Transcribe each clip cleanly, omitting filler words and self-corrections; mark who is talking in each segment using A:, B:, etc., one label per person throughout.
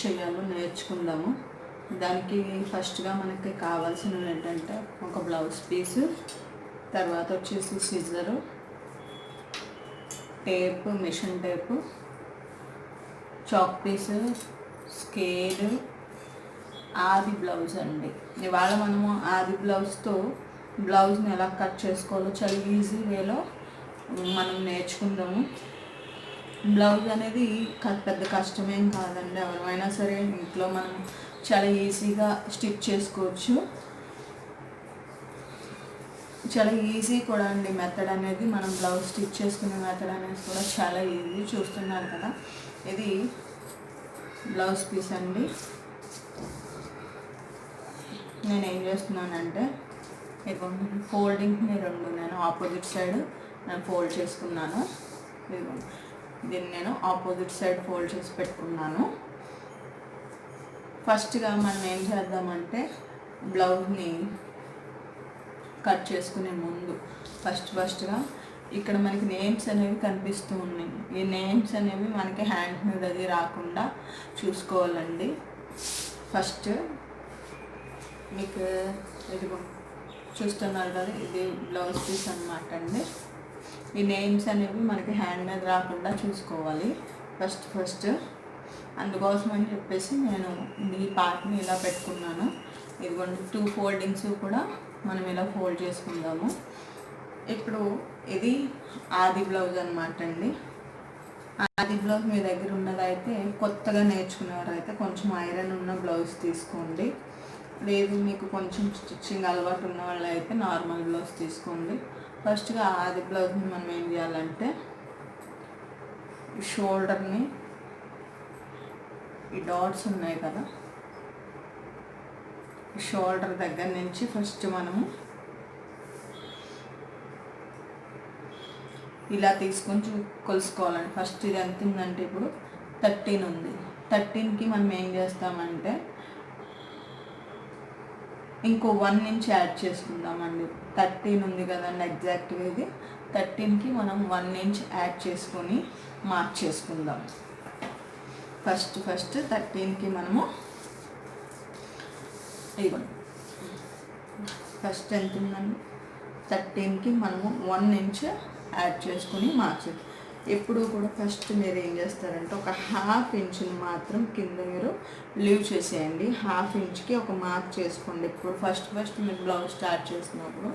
A: చేయాలో నేర్చుకుందాము. దానికి ఫస్ట్గా మనకి కావాల్సినవి ఏంటంటే ఒక బ్లౌజ్ పీసు, తర్వాత వచ్చేసి scissor, tape, machine tape, chalk piece, scale, ఆది బ్లౌజ్ అండి. ఇవాళ మనము ఆది బ్లౌజ్తో బ్లౌజ్ని ఎలా కట్ చేసుకోవాలో చాలా ఈజీ వేలో మనం నేర్చుకుందాము. బ్లౌజ్ అనేది పెద్ద కష్టమేం కాదండి, ఎవరైనా సరే ఇంట్లో మనం చాలా ఈజీగా స్టిచ్ చేసుకోవచ్చు. చాలా ఈజీ కూడా అండి మెథడ్ అనేది, మనం బ్లౌజ్ స్టిచ్ చేసుకునే మెథడ్ అనేది కూడా చాలా ఈజీ. చూస్తున్నారు కదా, ఇది బ్లౌజ్ పీస్ అండి. నేను ఏం చేస్తున్నానంటే ఫోల్డింగ్ని నేను ఆపోజిట్ సైడ్ నేను ఫోల్డ్ చేసుకున్నాను. దీన్ని నేను ఆపోజిట్ సైడ్ ఫోల్డ్ చేసి పెట్టుకున్నాను. ఫస్ట్గా మనం ఏం చేద్దామంటే బ్లౌజ్ని కట్ చేసుకునే ముందు ఫస్ట్గా ఇక్కడ మనకి నేమ్స్ అనేవి కనిపిస్తూ ఉన్నాయి. ఈ నేమ్స్ అనేవి మనకి హ్యాండ్ మీద అది రాకుండా చూసుకోవాలండి. ఫస్ట్ మీకు ఇదిగో చూస్తున్నారు కదా, ఇది బ్లౌజ్ పీస్ అన్నమాట అండి. ఈ నేమ్స్ అనేవి మనకి హ్యాండ్ మీద రాకుండా చూసుకోవాలి ఫస్ట్. అందుకోసం అని చెప్పేసి నేను ఈ పార్ట్ని ఇలా పెట్టుకున్నాను. ఇదిగోండి 2 ఫోల్డింగ్స్ కూడా మనం ఇలా ఫోల్డ్ చేసుకుందాము. ఇప్పుడు ఇది ఆది బ్లౌజ్ అన్నమాట అండి. ఆది బ్లౌజ్ మీ దగ్గర ఉన్నదైతే, కొత్తగా నేర్చుకునేవారైతే కొంచెం ఐరన్ ఉన్న బ్లౌజ్ తీసుకోండి. లేదు మీకు కొంచెం స్టిచ్చింగ్ అలవాటు ఉన్న వాళ్ళు అయితే నార్మల్ బ్లౌజ్ తీసుకోండి. ఫస్ట్గా ఆది బ్లౌజ్ని మనం ఏం చేయాలంటే షోల్డర్ని, ఈ డాట్స్ ఉన్నాయి కదా, షోల్డర్ దగ్గర నుంచి ఫస్ట్ మనము ఇలా తీసుకొని కొలుసుకోవాలండి. ఫస్ట్ ఇది ఎంత ఉందంటే ఇప్పుడు 13 ఉంది. 13కి మనం ఏం చేస్తామంటే ఇంకో 1 ఇంచ్ యాడ్ చేసుకుందామండి. 13 ఉంది కదండి ఎగ్జాక్ట్గా, ఇది 13కి మనం 1 ఇంచ్ యాడ్ చేసుకొని మార్క్ చేసుకుందాం. ఫస్ట్ 13కి మనము ఇవ్వండి. ఫస్ట్ ఎంత ఉందండి 13కి మనము 1 ఇంచ్ యాడ్ చేసుకొని మార్క్. ఎప్పుడు కూడా ఫస్ట్ మీరు ఏం చేస్తారంటే ఒక 1/2 ఇంచ్ని మాత్రం కింద మీరు లీవ్ చేసేయండి. 1/2 ఇంచ్కి ఒక మార్క్ చేసుకోండి. ఇప్పుడు ఫస్ట్ మీరు బ్లౌజ్ స్టార్ట్ చేసినప్పుడు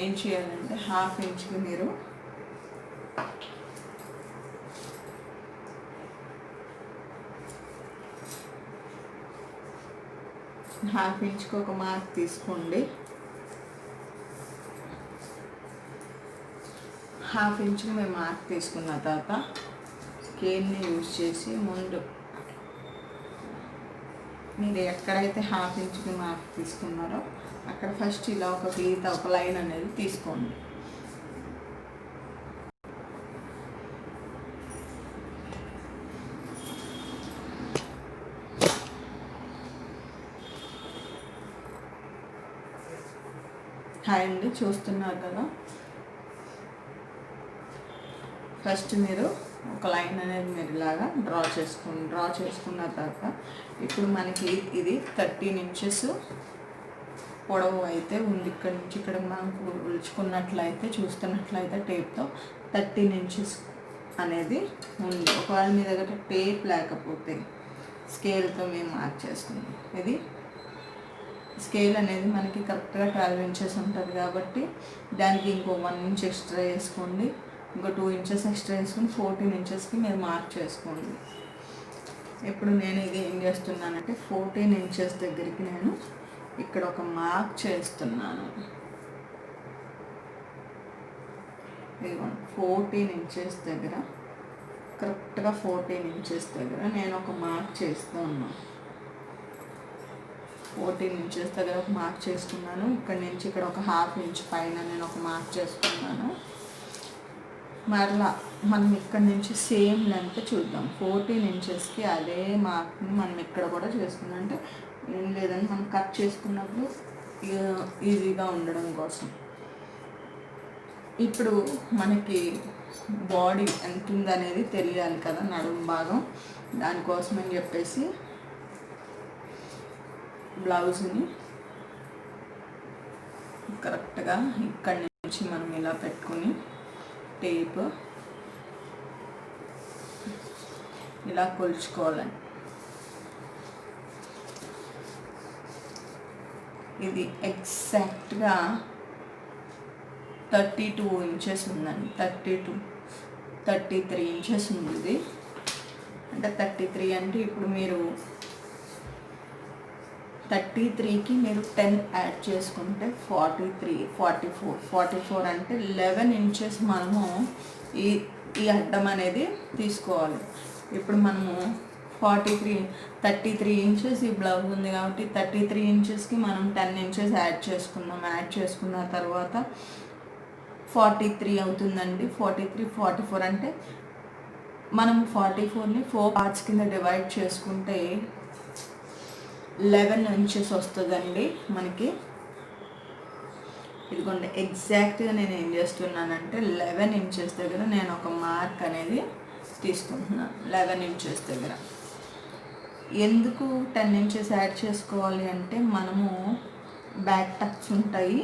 A: ఏం చేయాలంటే 1/2 ఇంచ్కి మీరు ఒక మార్క్ తీసుకోండి. 1/2 ఇంచ్కి మేము మార్క్ తీసుకున్న తర్వాత స్కేల్ని యూజ్ చేసి ముందు మీరు ఎక్కడైతే 1/2 ఇంచ్కి మార్క్ తీసుకున్నారో అక్కడ ఫస్ట్ ఇలా ఒక గీత, ఒక లైన్ అనేది తీసుకోండి. హాయ్ అండి, చూస్తున్నారు కదా, ఫస్ట్ మీరు ఒక లైన్ అనేది మీరు ఇలాగా డ్రా చేసుకున్న తర్వాత ఇప్పుడు మనకి ఇది 13 ఇంచెస్ పొడవు అయితే ఉంది. ఇక్కడ నుంచి ఇక్కడ మనం ఉల్చుకున్నట్లయితే, చూస్తున్నట్లయితే టేప్తో 13 ఇంచెస్ అనేది ఉంది. ఒకవేళ మీ దగ్గర టేప్ లేకపోతే స్కేల్తో మేము మార్క్ చేసుకుందాం. ఇది స్కేల్ అనేది మనకి కరెక్ట్గా 12 ఇంచెస్ ఉంటుంది కాబట్టి దానికి ఇంకో 1 ఇంచ్ ఎక్స్ట్రా వేసుకోండి. ఇంకో 2 ఇంచెస్ ఎక్స్ట్రా వేసుకుని 14 ఇంచెస్కి మీరు మార్క్ చేసుకోండి. ఇప్పుడు నేను ఇది ఏం చేస్తున్నానంటే 14 ఇంచెస్ దగ్గరికి నేను ఇక్కడ ఒక మార్క్ చేస్తున్నాను. ఇదిగోండి 14 ఇంచెస్ దగ్గర, కరెక్ట్గా 14 ఇంచెస్ దగ్గర నేను ఒక మార్క్ చేస్తూ ఉన్నాను. 14 ఇంచెస్ దగ్గర ఒక మార్క్ చేసుకున్నాను. ఇక్కడ నుంచి ఇక్కడ ఒక 1/2 ఇంచ్ పైన నేను ఒక మార్క్ చేసుకున్నాను. మరలా మనం ఇక్కడ నుంచి సేమ్ లెంత్ చూద్దాం. 14 ఇంచెస్కి అదే మార్క్ని మనం ఇక్కడ కూడా చేసుకున్నాం. అంటే ఏం లేదని మనం కట్ చేసుకున్నప్పుడు ఈజీగా ఉండడం కోసం. ఇప్పుడు మనకి బాడీ ఎంత ఉందనేది తెలియాలి కదా, నడుము భాగం. దానికోసం అని చెప్పేసి బ్లౌజ్ని కరెక్ట్గా ఇక్కడి నుంచి మనం ఇలా పెట్టుకుని టేప్ ఇలా కొలుచుకోవాలండి. ఇది ఎగ్జాక్ట్గా 32 ఇంచెస్ ఉందండి. 33 ఇంచెస్ ఉంది ఇది. అంటే 33 అంటే ఇప్పుడు మీరు 33కి మీరు 10 యాడ్ చేసుకుంటే 44 అంటే 11 ఇంచెస్ మనము ఈ అడ్డం అనేది తీసుకోవాలి. ఇప్పుడు మనము 33 ఇంచెస్ ఈ బ్లౌజ్ ఉంది కాబట్టి 33 ఇంచెస్కి మనం 10 ఇంచెస్ యాడ్ చేసుకున్నాం. యాడ్ చేసుకున్న తర్వాత 43 అవుతుందండి. 44 అంటే మనం 44ని 4 పార్ట్స్ కింద డివైడ్ చేసుకుంటే 11 ఇంచెస్ వస్తుందండి మనకి. ఇదిగోండి ఎగ్జాక్ట్గా నేను ఏం చేస్తున్నానంటే 11 ఇంచెస్ దగ్గర నేను ఒక మార్క్ అనేది తీసుకుంటున్నాను. 11 ఇంచెస్ దగ్గర ఎందుకు 10 ఇంచెస్ యాడ్ చేసుకోవాలి అంటే మనము బ్యాక్ టక్స్ ఉంటాయి,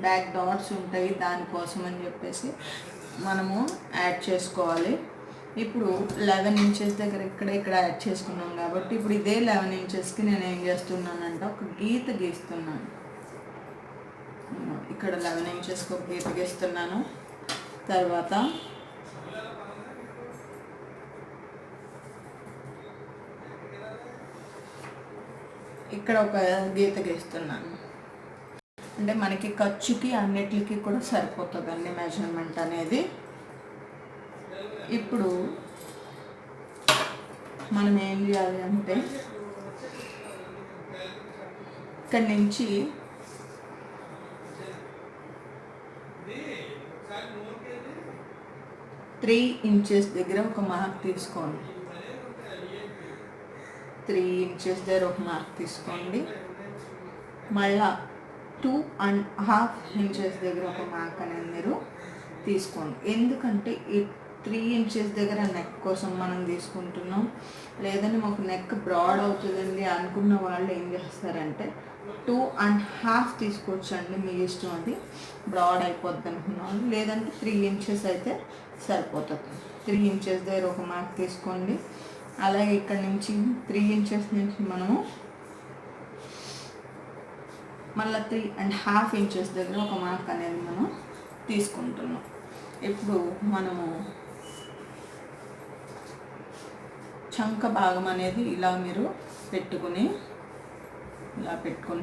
A: బ్యాక్ డాట్స్ ఉంటాయి, దానికోసం అని చెప్పేసి మనము యాడ్ చేసుకోవాలి. ఇప్పుడు 11 ఇంచెస్ దగ్గర ఇక్కడ యాడ్ చేసుకున్నాం కాబట్టి ఇప్పుడు ఇదే 11 ఇంచెస్కి నేను ఏం చేస్తున్నానంటే ఒక గీత గీస్తున్నాను. ఇక్కడ 11 ఇంచెస్కి ఒక గీత గీస్తున్నాను. తర్వాత ఇక్కడ ఒక గీత గీస్తున్నాను. అంటే మనకి ఖర్చుకి అన్నిటికి కూడా సరిపోతుందండి మెజర్మెంట్ అనేది. ఇప్పుడు మనం ఏం చేయాలి అంటే ఇక్కడి నుంచి 3 ఇంచెస్ దగ్గర ఒక మార్క్ తీసుకోండి. 3 ఇంచెస్ దగ్గర ఒక మార్క్ తీసుకోండి. మళ్ళా 2.5 ఇంచెస్ దగ్గర ఒక మార్క్ అనేది మీరు తీసుకోండి. ఎందుకంటే ఈ 3 ఇంచెస్ దగ్గర నెక్ కోసం మనం తీసుకుంటున్నాం. లేదంటే మాకు నెక్ బ్రాడ్ అవుతుందండి అనుకున్న వాళ్ళు ఏం చేస్తారంటే 2.5 తీసుకోవచ్చండి, మీ ఇష్టం. అది బ్రాడ్ అయిపోద్ది అనుకున్నాను. లేదంటే 3 ఇంచెస్ అయితే సరిపోతుంది. 3 ఇంచెస్ దగ్గర ఒక మార్క్ తీసుకోండి. అలాగే ఇక్కడ నుంచి 3 ఇంచెస్ నుంచి మనము మళ్ళీ 3.5 ఇంచెస్ దగ్గర ఒక మార్క్ అనేది మనం తీసుకుంటున్నాం. ఇప్పుడు మనము చంక భాగం అనేది ఇలా మీరు పెట్టుకుని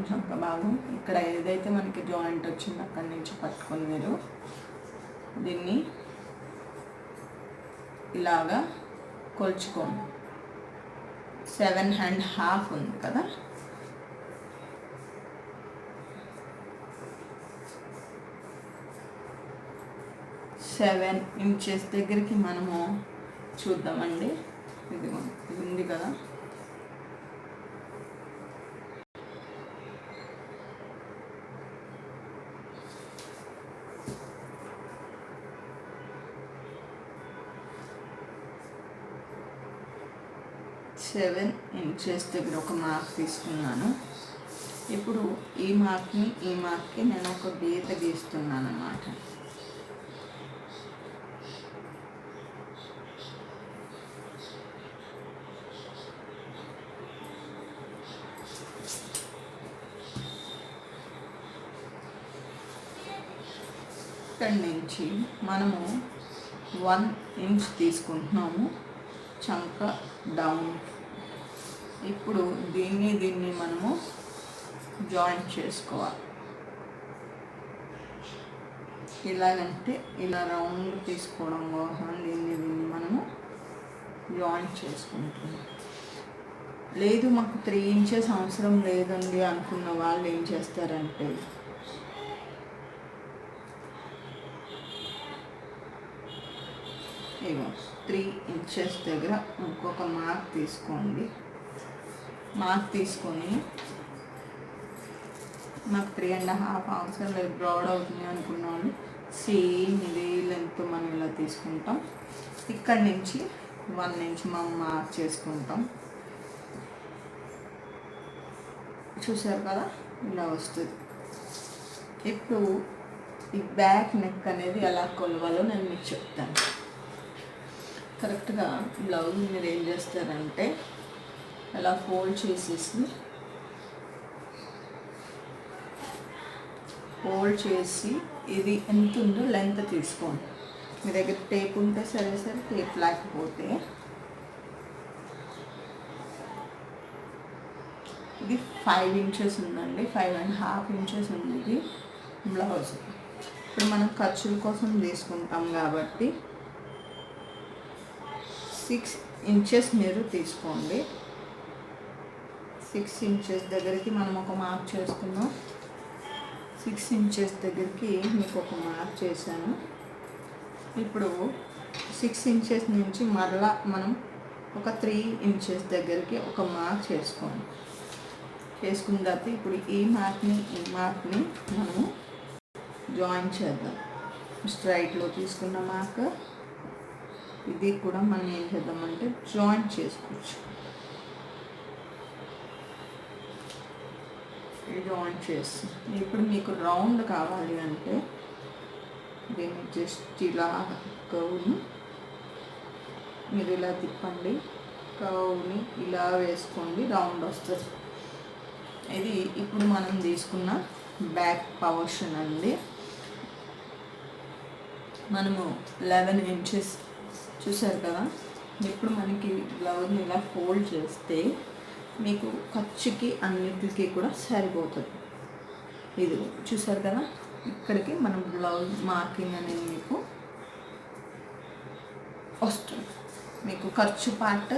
A: చంక భాగం ఇక్కడ ఏదైతే మనకి జాయింట్ వచ్చిందో అక్కడి నుంచి పట్టుకొని మీరు దీన్ని ఇలాగా కొలుచుకోండి. 7.5 ఉంది కదా, 7 ఇంచెస్ దగ్గరికి మనము చూద్దామండి. ఇది ఉంది కదా, సెవెన్ ఇంచెస్ దగ్గర ఒక మార్క్ తీసుకున్నాను. ఇప్పుడు ఈ మార్క్కి నేను ఒక గీత గీస్తున్నాను అన్నమాట. ఇక్కడి నుంచి మనము 1 ఇంచ్ తీసుకుంటున్నాము చంక డౌన్. ఇప్పుడు దీన్ని మనము జాయింట్ చేసుకోవాలి. ఇలాగంటే ఇలా రౌండ్ తీసుకోవడం కోసం దీన్ని మనము జాయింట్ చేసుకుంటున్నాం. లేదు మాకు 3 ఇంచెస్ అవసరం లేదండి అనుకున్న వాళ్ళు ఏం చేస్తారంటే ఇగో 3 ఇంచెస్ దగ్గర ఇంకొక మార్క్ తీసుకోండి. మార్క్ తీసుకొని నాకు 3.5 అవసరం లేదు, బ్రాడ్ అవుతుంది అనుకున్నాను, సేమ్ ఇదే లెంత్ మనం ఇలా తీసుకుంటాం. ఇక్కడి నుంచి 1 ఇంచ్ మనం మార్క్ చేసుకుంటాం. చూసారు కదా, ఇలా వస్తుంది. ఇప్పుడు ఈ బ్యాక్ నెక్ అనేది ఎలా కొలవాలో నేను మీకు చెప్తాను. కరెక్ట్గా బ్లౌజ్ మీరు ఏం చేస్తారంటే అలా ఫోల్డ్ చేసి ఇది ఎంత ఉందో లెంత్ తీసుకోండి. మీ దగ్గర టేప్ ఉంటే సరే, టేప్ లేకపోతే ఇది 5 ఇంచెస్ ఉందండి, 5.5 ఇంచెస్ ఉంది ఇది బ్లౌజ్. ఇప్పుడు మనం ఖర్చుల కోసం తీసుకుంటాం కాబట్టి 6 ఇంచెస్ మీరు తీసుకోండి. 6 ఇంచెస్ దగ్గరికి మనం ఒక మార్క్ చేసుకున్నాం. 6 ఇంచెస్ దగ్గరికి మీకు ఒక మార్క్ చేశాను. ఇప్పుడు 6 ఇంచెస్ నుంచి మరలా మనం ఒక 3 ఇంచెస్ దగ్గరికి ఒక మార్క్ చేసుకున్న తర్వాత ఇప్పుడు ఈ మార్క్ని మనము జాయిన్ చేద్దాం. స్ట్రైట్లో తీసుకున్న మార్క్ ఇది కూడా మనం ఏం చేద్దామంటే జాయిన్ చేసుకోవచ్చు. జాయిన్ చేసి ఇప్పుడు మీకు రౌండ్ కావాలి అంటే దీన్ని జస్ట్ ఇలా కర్వ్ని మీరు ఇలా తిప్పండి, కర్వ్ని ఇలా వేసుకోండి, రౌండ్ వస్తుంది. ఇది ఇప్పుడు మనం తీసుకున్న బ్యాక్ పోర్షన్ అండి. మనము 11 ఇంచెస్ చూసారు కదా. ఇప్పుడు మనకి బ్లౌజ్ని ఇలా ఫోల్డ్ చేస్తే మీకు ఖర్చుకి అన్నిటికీ కూడా సరిపోతుంది. ఇది చూసారు కదా, ఇక్కడికి మనం బ్లౌజ్ మార్కింగ్ అనేది మీకు వస్తుంది. మీకు ఖర్చు పార్ట్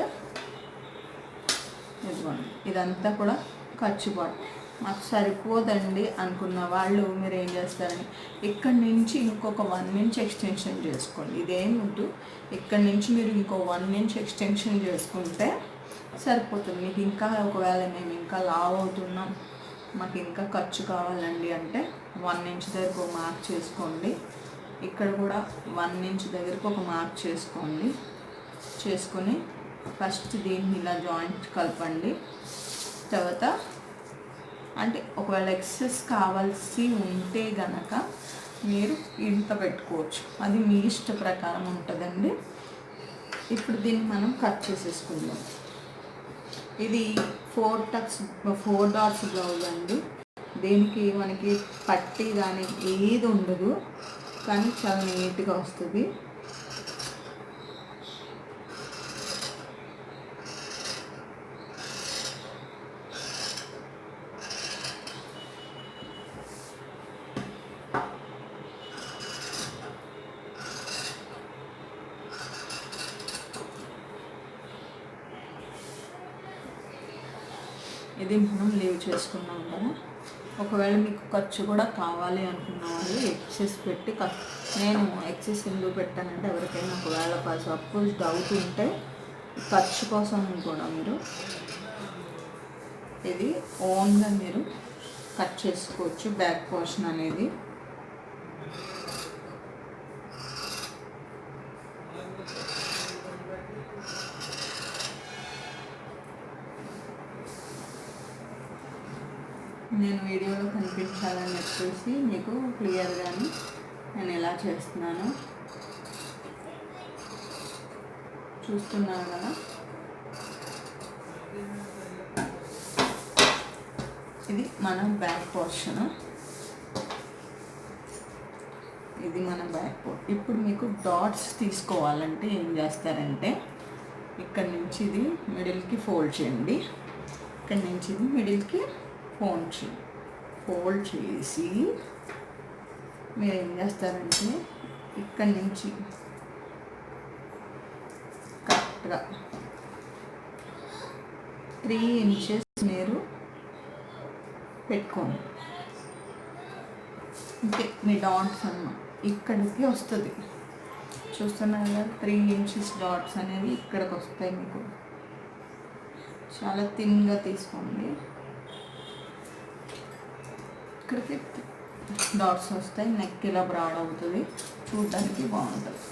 A: ఇదిగోండి, ఇదంతా కూడా ఖర్చు పార్ట్. మాకు సరిపోదండి అనుకున్న వాళ్ళు మీరు ఏం చేస్తారని ఇక్కడి నుంచి ఇంకొక 1 ఇంచ్ ఎక్స్టెన్షన్ చేసుకోండి. ఇదేమిటూ ఇక్కడి నుంచి మీరు ఇంకో 1 ఇంచ్ ఎక్స్టెన్షన్ చేసుకుంటే సరిపోతుంది. మీకు ఇంకా ఒకవేళ మేము ఇంకా లావ్ అవుతున్నాం, మాకు ఇంకా ఖర్చు కావాలండి అంటే 1 ఇంచ్ దగ్గరకు ఒక మార్క్ చేసుకోండి. ఇక్కడ కూడా 1 ఇంచ్ దగ్గరకు ఒక మార్క్ చేసుకొని ఫస్ట్ దీన్ని ఇలా జాయింట్ కలపండి. తర్వాత అంటే ఒకవేళ ఎక్సెస్ కావాల్సి ఉంటే గనక మీరు ఇంత పెట్టుకోవచ్చు, అది మీ ఇష్ట ప్రకారం ఉంటుందండి. ఇప్పుడు దీన్ని మనం కట్ చేసేసుకుందాం. ఇది 4 డాట్స్ బ్లౌజ్ అండి. దీనికి మనకి పట్టి కానీ ఏది ఉండదు, కానీ చాలా నీట్గా వస్తుంది. ఇది మనం లీవ్ చేసుకున్నాం కదా. ఒకవేళ మీకు ఖర్చు కూడా కావాలి అనుకున్న వాళ్ళు ఎక్సెస్ పెట్టి నేను ఎక్సెస్ ఎందుకు పెట్టానంటే ఎవరికైనా ఒకవేళ సపోజ్ డౌట్ ఉంటే ఖర్చు కోసం కూడా మీరు ఇది ఓన్గా మీరు కట్ చేసుకోవచ్చు. బ్యాక్ పోర్షన్ అనేది నేను వీడియోలో కనిపించాలని చెప్పేసి మీకు క్లియర్గానే నేను ఎలా చేస్తున్నాను చూస్తున్నాను కదా. ఇది మన బ్యాక్ పోర్షన్, ఇది మన బ్యాక్ పోర్షన్. ఇప్పుడు మీకు డాట్స్ తీసుకోవాలంటే ఏం చేస్తారంటే ఇక్కడి నుంచి ఇది మిడిల్కి ఫోల్డ్ చేయండి, ఇక్కడి నుంచి ఇది మిడిల్కి ఫోల్డ్ చేసి మీరు ఏం చేస్తారంటే ఇక్కడి నుంచి కరెక్ట్గా 3 ఇంచెస్ మీరు పెట్టుకోండి. అంటే మీ డాట్స్ అన్నమాట ఇక్కడికి వస్తుంది. చూస్తున్నారు కదా, 3 ఇంచెస్ డాట్స్ అనేవి ఇక్కడికి వస్తాయి. మీకు చాలా థిన్గా తీసుకోండి. ఇక్కడికి డాట్స్ వస్తాయి, నెక్ ఇలా బ్రాడ్ అవుతుంది, చూడడానికి బాగుంటుంది.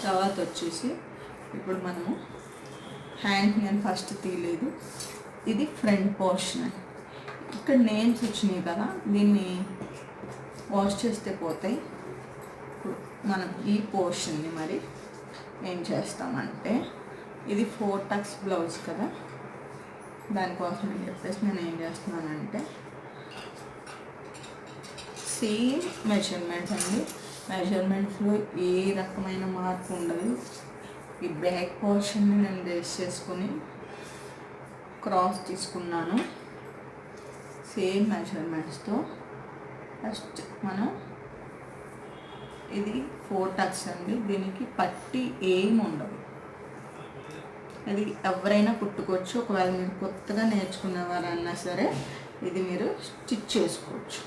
A: తర్వాత వచ్చేసి ఇప్పుడు మనము హ్యాండ్ నేను ఫస్ట్ తీయలేదు, ఇది ఫ్రంట్ పోర్షన్. ఇక్కడ నేమ్స్ వచ్చినాయి కదా, దీన్ని వాష్ చేస్తే పోతాయి. ఇప్పుడు మనం ఈ పోర్షన్ని మరి ఏం చేస్తామంటే, ఇది 4 టక్స్ బ్లౌజ్ కదా, దానికోసం అని చెప్పేసి నేను ఏం చేస్తున్నానంటే సేమ్ మెజర్మెంట్స్ అండి. మెజర్మెంట్స్లో ఏ రకమైన మార్పు ఉండదు. ఈ బ్యాక్ పోర్షన్ని నేను రేస్ చేసుకుని క్రాస్ తీసుకున్నాను సేమ్ మెజర్మెంట్స్తో. ఫస్ట్ మనం ఇది 4 టక్స్ అండి, దీనికి పట్టి ఏం ఉండదు. అది ఎవరైనా కుట్టుకోవచ్చు. ఒకవేళ మీరు కొత్తగా నేర్చుకునేవారన్నా సరే ఇది మీరు స్టిచ్ చేసుకోవచ్చు.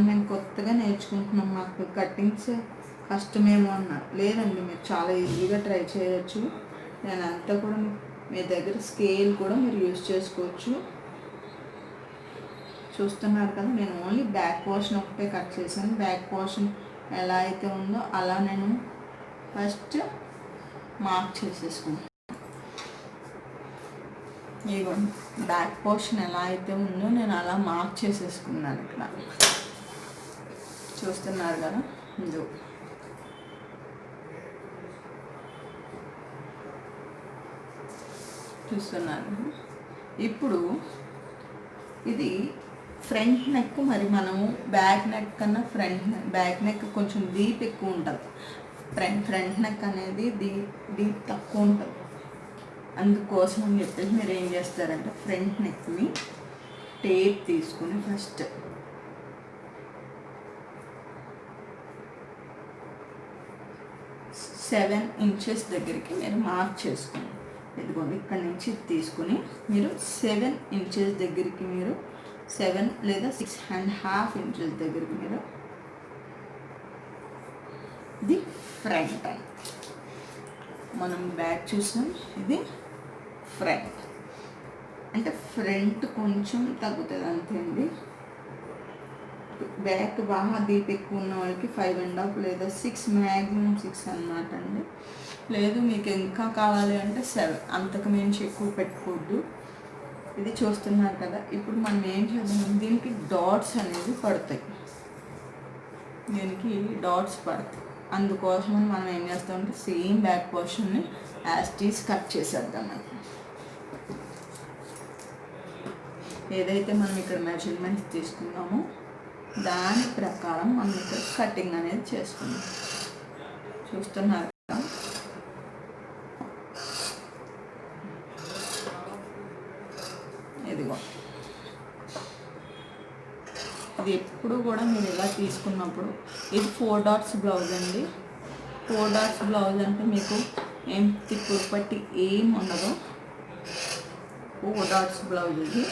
A: మేము కొత్తగా నేర్చుకుంటున్నాం, మాకు కటింగ్స్ కష్టమేమో అన్నారు. లేదండి, మీరు చాలా ఈజీగా ట్రై చేయొచ్చు. నేను అంతా కూడా మీ దగ్గర స్కేల్ కూడా మీరు యూజ్ చేసుకోవచ్చు. చూస్తున్నారు కదా, నేను ఓన్లీ బ్యాక్ పోర్షన్ ఒకటే కట్ చేశాను. బ్యాక్ పోర్షన్ ఎలా అయితే ఉందో అలా నేను ఫస్ట్ మార్క్ చేసేసుకున్నాను. ఇదిగోండి, బ్యాక్ పోర్షన్ ఎలా అయితే ఉందో నేను అలా మార్క్ చేసేసుకున్నాను. ఇక్కడ చూస్తున్నారు కదా, ఇది చూస్తున్నారు. ఇప్పుడు ఇది ఫ్రంట్ నెక్. మరి మనము బ్యాక్ నెక్ కన్నా బ్యాక్ నెక్ కొంచెం డీప్ ఎక్కువ ఉంటుంది. ఫ్రంట్ నెక్ అనేది డీప్ తక్కువ ఉంటుంది. అందుకోసం అని చెప్పేసి మీరు ఏం చేస్తారంటే, ఫ్రంట్ నెక్ని టేప్ తీసుకుని ఫస్ట్ సెవెన్ ఇంచెస్ దగ్గరికి మీరు మార్క్ చేసుకోండి. ఇదిగోండి, ఇక్కడ నుంచి తీసుకుని మీరు 7 ఇంచెస్ దగ్గరికి, మీరు 7 లేదా 6.5 ఇంచెస్ దగ్గరికి మీరు ఇది ఫ్రంట్ అండి. మనం బ్యాక్ చూసాం, ఇది ఫ్రంట్. అంటే ఫ్రంట్ కొంచెం తగ్గుతుంది అంతే అండి. బ్యాక్ బాగా డీప్ ఎక్కువ ఉన్న వాళ్ళకి 5.5 లేదా 6, మ్యాక్సిమం 6 అన్నమాట అండి. లేదు మీకు ఇంకా కావాలి అంటే 7, అంతకు మించి ఎక్కువ పెట్టుకోవద్దు. ఇది చూస్తున్నారు కదా. ఇప్పుడు మనం ఏం చేద్దాం, దీనికి డాట్స్ అనేవి పడతాయి. దీనికి డాట్స్ పడతాయి. అందుకోసం మనం ఏం చేస్తామంటే సేమ్ బ్యాక్ పోర్షన్ని యాస్టీస్ కట్ చేసేద్దామని. ఏదైతే మనం ఇక్కడ మెజర్మెంట్స్ తీసుకున్నామో దాని ప్రకారం మనం ఇక్కడ కటింగ్ అనేది చేసుకున్నాం. చూస్తున్నారు కదా, ఇదిగో. ఇది ఎప్పుడు కూడా మీరు ఇలా తీసుకున్నప్పుడు, ఇది 4 డాట్స్ బ్లౌజ్ అండి. 4 డాట్స్ బ్లౌజ్ అంటే మీకు ఏం తిప్పుడు పట్టి ఏం ఉండదు. 4 డాట్స్ బ్లౌజ్ ఇది.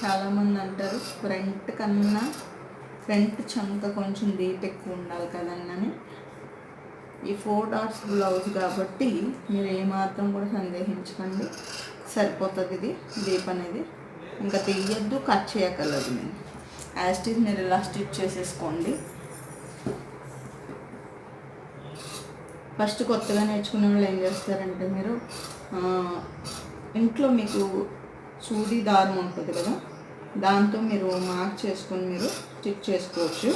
A: చాలామంది అంటారు ఫ్రంట్ చంక కొంచెం డీప్ ఎక్కువ ఉండాలి కదండి. ఈ 4 డాట్స్ బ్లౌజ్ కాబట్టి మీరు ఏమాత్రం కూడా సందేహించకండి, సరిపోతుంది. ఇది డీప్ అనేది ఇంకా తీయద్దు, కట్ చేయగలదు. నేను యాస్టీస్ మీరు ఇలా స్టిచ్ చేసేసుకోండి. ఫస్ట్ కొత్తగా నేర్చుకునే వాళ్ళు ఏం చేస్తారంటే, మీరు ఇంట్లో మీకు సూది దారం ఉంటుంది కదా, దాంతో మీరు మార్క్ చేసుకొని మీరు స్టిచ్ చేసుకోవచ్చు.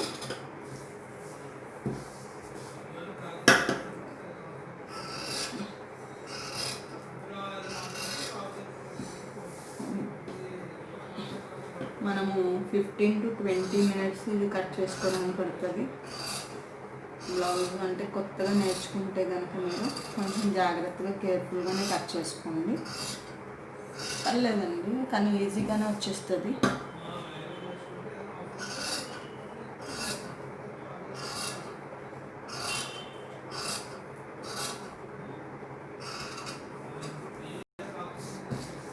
A: మనము 15 to 20 minutes ఇది కట్ చేసుకోవడానికి పడుతుంది. బ్లౌజ్ అంటే కొత్తగా నేర్చుకుంటే కనుక మీరు కొంచెం జాగ్రత్తగా కేర్ఫుల్గానే కట్ చేసుకోండి. పర్లేదండి, కానీ ఈజీగానే వచ్చేస్తుంది.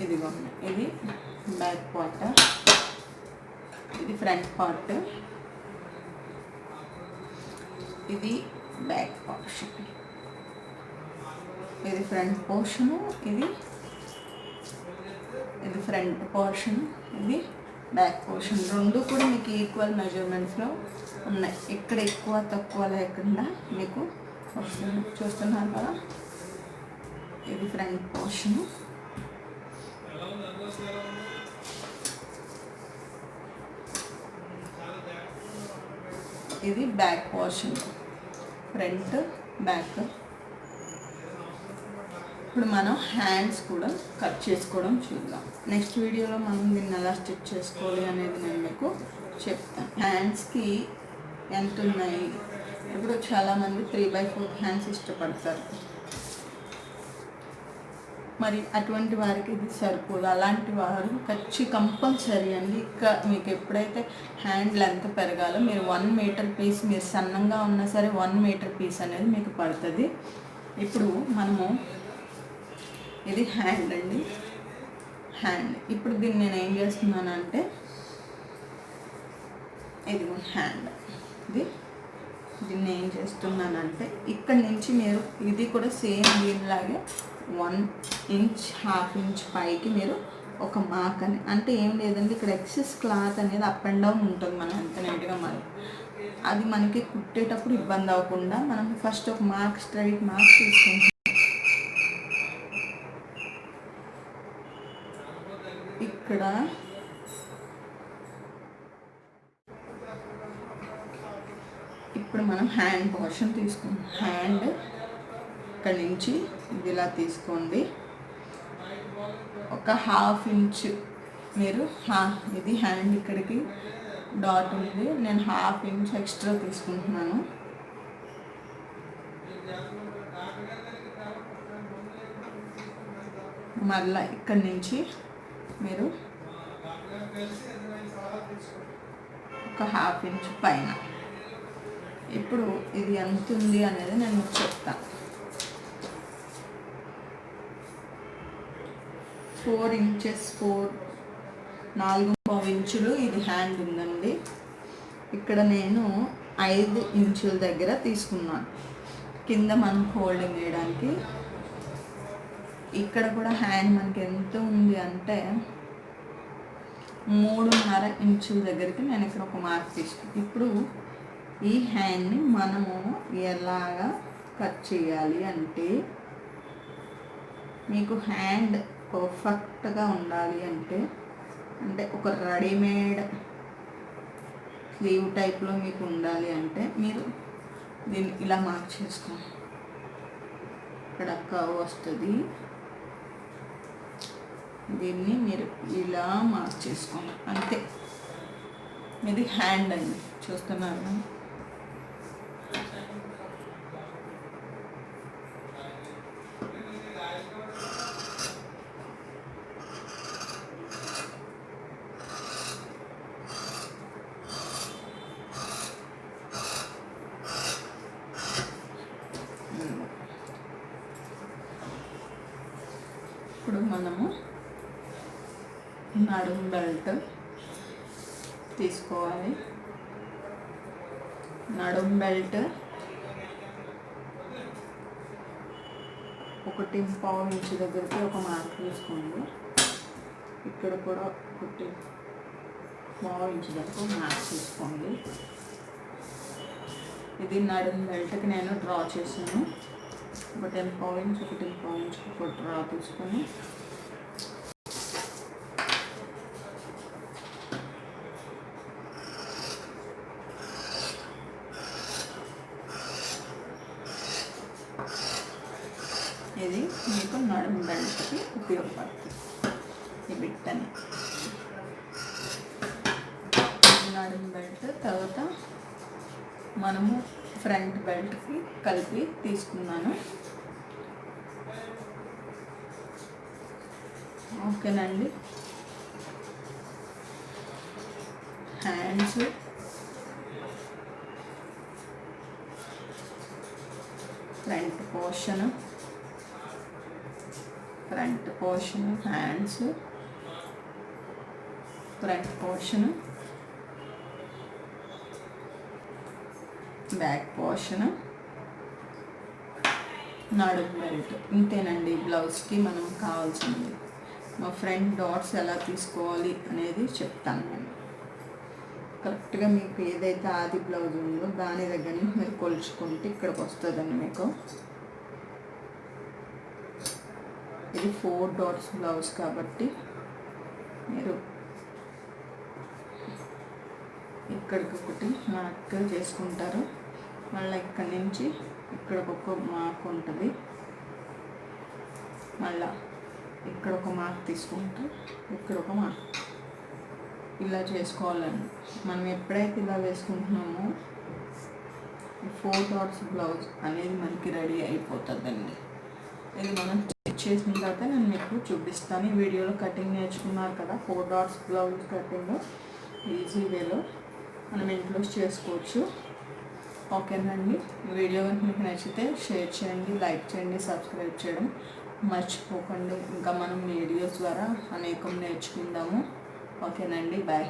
A: ఇదిగోండి, ఇది బ్యాక్ పార్ట్, ఇది ఫ్రంట్ పార్ట్, ఇది బ్యాక్ పోర్షన్, ఇది ఫ్రంట్ పోర్షను, ఇది ఫ్రంట్ పోర్షన్, ఇది బ్యాక్ పోర్షన్ రెండు కూడా మీకు ఈక్వల్ మెజర్మెంట్స్లో ఉన్నాయి. ఇక్కడ ఎక్కువ తక్కువ లేకుండా మీకు వస్తుంది. చూస్తున్నారు కదా, ఇది ఫ్రంట్ పోర్షను, ఇది బ్యాక్ పోర్షన్, ఫ్రంట్ బ్యాక్. ఇప్పుడు మనం హ్యాండ్స్ కూడా కట్ చేసుకోవడం చూద్దాం. నెక్స్ట్ వీడియోలో మనం దీన్ని ఎలా స్టిచ్ చేసుకోవాలి అనేది నేను మీకు చెప్తాను. హ్యాండ్స్కి ఎంత ఉన్నాయి, ఇప్పుడు చాలామంది 3/4 హ్యాండ్స్ ఇష్టపడతారు, మరి అటువంటి వారికి ఇది సరిపోదు. అలాంటి వారు కంపల్సరీ అండి, మీకు ఎప్పుడైతే హ్యాండ్ లెంత్ పెరగాలో మీరు 1 మీటర్ పీస్, మీరు సన్నంగా ఉన్నా సరే 1 మీటర్ పీస్ అనేది మీకు పడుతుంది. ఇప్పుడు మనము ఇది హ్యాండ్ అండి, హ్యాండ్. ఇప్పుడు దీన్ని నేను ఏం చేస్తున్నానంటే, ఇది హ్యాండ్, దీన్ని ఏం చేస్తున్నానంటే ఇక్కడి నుంచి మీరు ఇది కూడా సేమ్ దీనిలాగే 1 ఇంచ్ 1/2 ఇంచ్ పైకి మీరు ఒక మార్క్ అని, అంటే ఏం లేదండి, ఇక్కడ ఎక్సెస్ క్లాత్ అనేది అప్ అండ్ డౌన్ ఉంటుంది. మనం ఎంత నీట్గా మరి అది మనకి కుట్టేటప్పుడు ఇబ్బంది అవ్వకుండా మనం ఫస్ట్ ఒక మార్క్, స్ట్రైట్ మార్క్ తీసుకుంటాం. ఇక్కడ ఇప్పుడు మనం హ్యాండ్ పోర్షన్ తీసుకుంటాం. హ్యాండ్ ఇక్కడ నుంచి ఇది ఇలా తీసుకోండి, ఒక 1/2 ఇంచ్ మీరు ఇది హ్యాండ్ ఇక్కడికి డాట్ ఉంది, నేను 1/2 ఇంచ్ ఎక్స్ట్రా తీసుకుంటున్నాను. మళ్ళీ ఇక్కడి నుంచి మీరు ఒక 1/2 ఇంచ్ పైన. ఇప్పుడు ఇది ఎంత ఉంది అనేది నేను మీకు చెప్తాను. 4 ఇంచెస్ 4.5 ఇంచులు ఇది హ్యాండ్ ఉందండి. ఇక్కడ నేను 5 ఇంచుల దగ్గర తీసుకున్నాను కింద మనం హోల్డింగ్ చేయడానికి. ఇక్కడ కూడా హ్యాండ్ మనకి ఎంత ఉంది అంటే 3.5 ఇంచుల దగ్గరికి నేను ఇక్కడ ఒక మార్క్ తీసుకున్నాను. ఇప్పుడు ఈ హ్యాండ్ని మనము ఎలాగా కట్ చేయాలి అంటే, మీకు హ్యాండ్ పర్ఫెక్ట్గా ఉండాలి అంటే ఒక రెడీమేడ్ స్లీవ్ టైప్లో మీకు ఉండాలి అంటే మీరు దీన్ని ఇలా మార్క్ చేసుకోండి. ఇక్కడ కర్వ్ వస్తుంది, దీన్ని మీరు ఇలా మార్క్ చేసుకోండి, అంతే. ఇది హ్యాండ్ అండి, చూస్తున్నారు. ఇప్పుడు మనము నడుం బెల్ట్ తీసుకోవాలి. నడుం బెల్ట్ 1.5 ఇంచు దగ్గరికి ఒక మార్క్ తీసుకోండి. ఇక్కడ కూడా 1.5 ఇంచు దగ్గర మార్క్ తీసుకోండి. ఇది నడుం బెల్ట్కి నేను డ్రా చేశాను. 1.5 ఇంచు ఒక డ్రా తీసుకొని ఇది మీకు నడుం బెల్ట్కి ఉపయోగపడుతుంది. ఈ బిట్టని నడుం బెల్ట్ తర్వాత మనము ఫ్రంట్ బెల్ట్కి కలిపి తీసుకున్నాను. ఓకేనండి. Hands, front portion, hands, front portion, back portion, నడుం బెల్ట్. ఇంతేనండి బ్లౌజ్కి మనం కావాల్సింది. మా ఫ్రంట్ డాట్స్ ఎలా తీసుకోవాలి అనేది చెప్తాను నేను. కరెక్ట్గా మీకు ఏదైతే ఆది బ్లౌజ్ ఉందో దాని దగ్గర నుంచి మీరు కొలుచుకుంటే ఇక్కడికి వస్తుందండి మీకు. ఇది 4 డాట్స్ బ్లౌజ్ కాబట్టి మీరు ఇక్కడికి ఒకటి మార్క్ చేసుకుంటారు. మళ్ళీ ఇక్కడి నుంచి ఇక్కడికి ఒక మార్క్ ఉంటుంది. మళ్ళీ ఇక్కడ ఒక మార్క్ తీసుకుంటూ ఇక్కడ ఒక మార్క్, ఇలా చేసుకోవాలండి. మనం ఎప్పుడైతే ఇలా వేసుకుంటున్నామో 4 డాట్స్ బ్లౌజ్ అనేది మనకి రెడీ అయిపోతుందండి. ఇది మనం స్టిచ్ చేసిన తర్వాత నేను మీకు చూపిస్తాను. ఈ వీడియోలో కటింగ్ నేర్చుకున్నారు కదా, 4 డాట్స్ బ్లౌజ్ కటింగ్ ఈజీ వేలో మనం ఇంట్లో చేసుకోవచ్చు. ఓకేనండి. వీడియో మీకు నచ్చితే షేర్ చేయండి, లైక్ చేయండి, సబ్స్క్రైబ్ చేయడం మర్చిపోకండి. ఇంకా మనం వీడియోస్ ద్వారా అనేకం నేర్చుకుందాము. ఓకేనండి, బాయ్.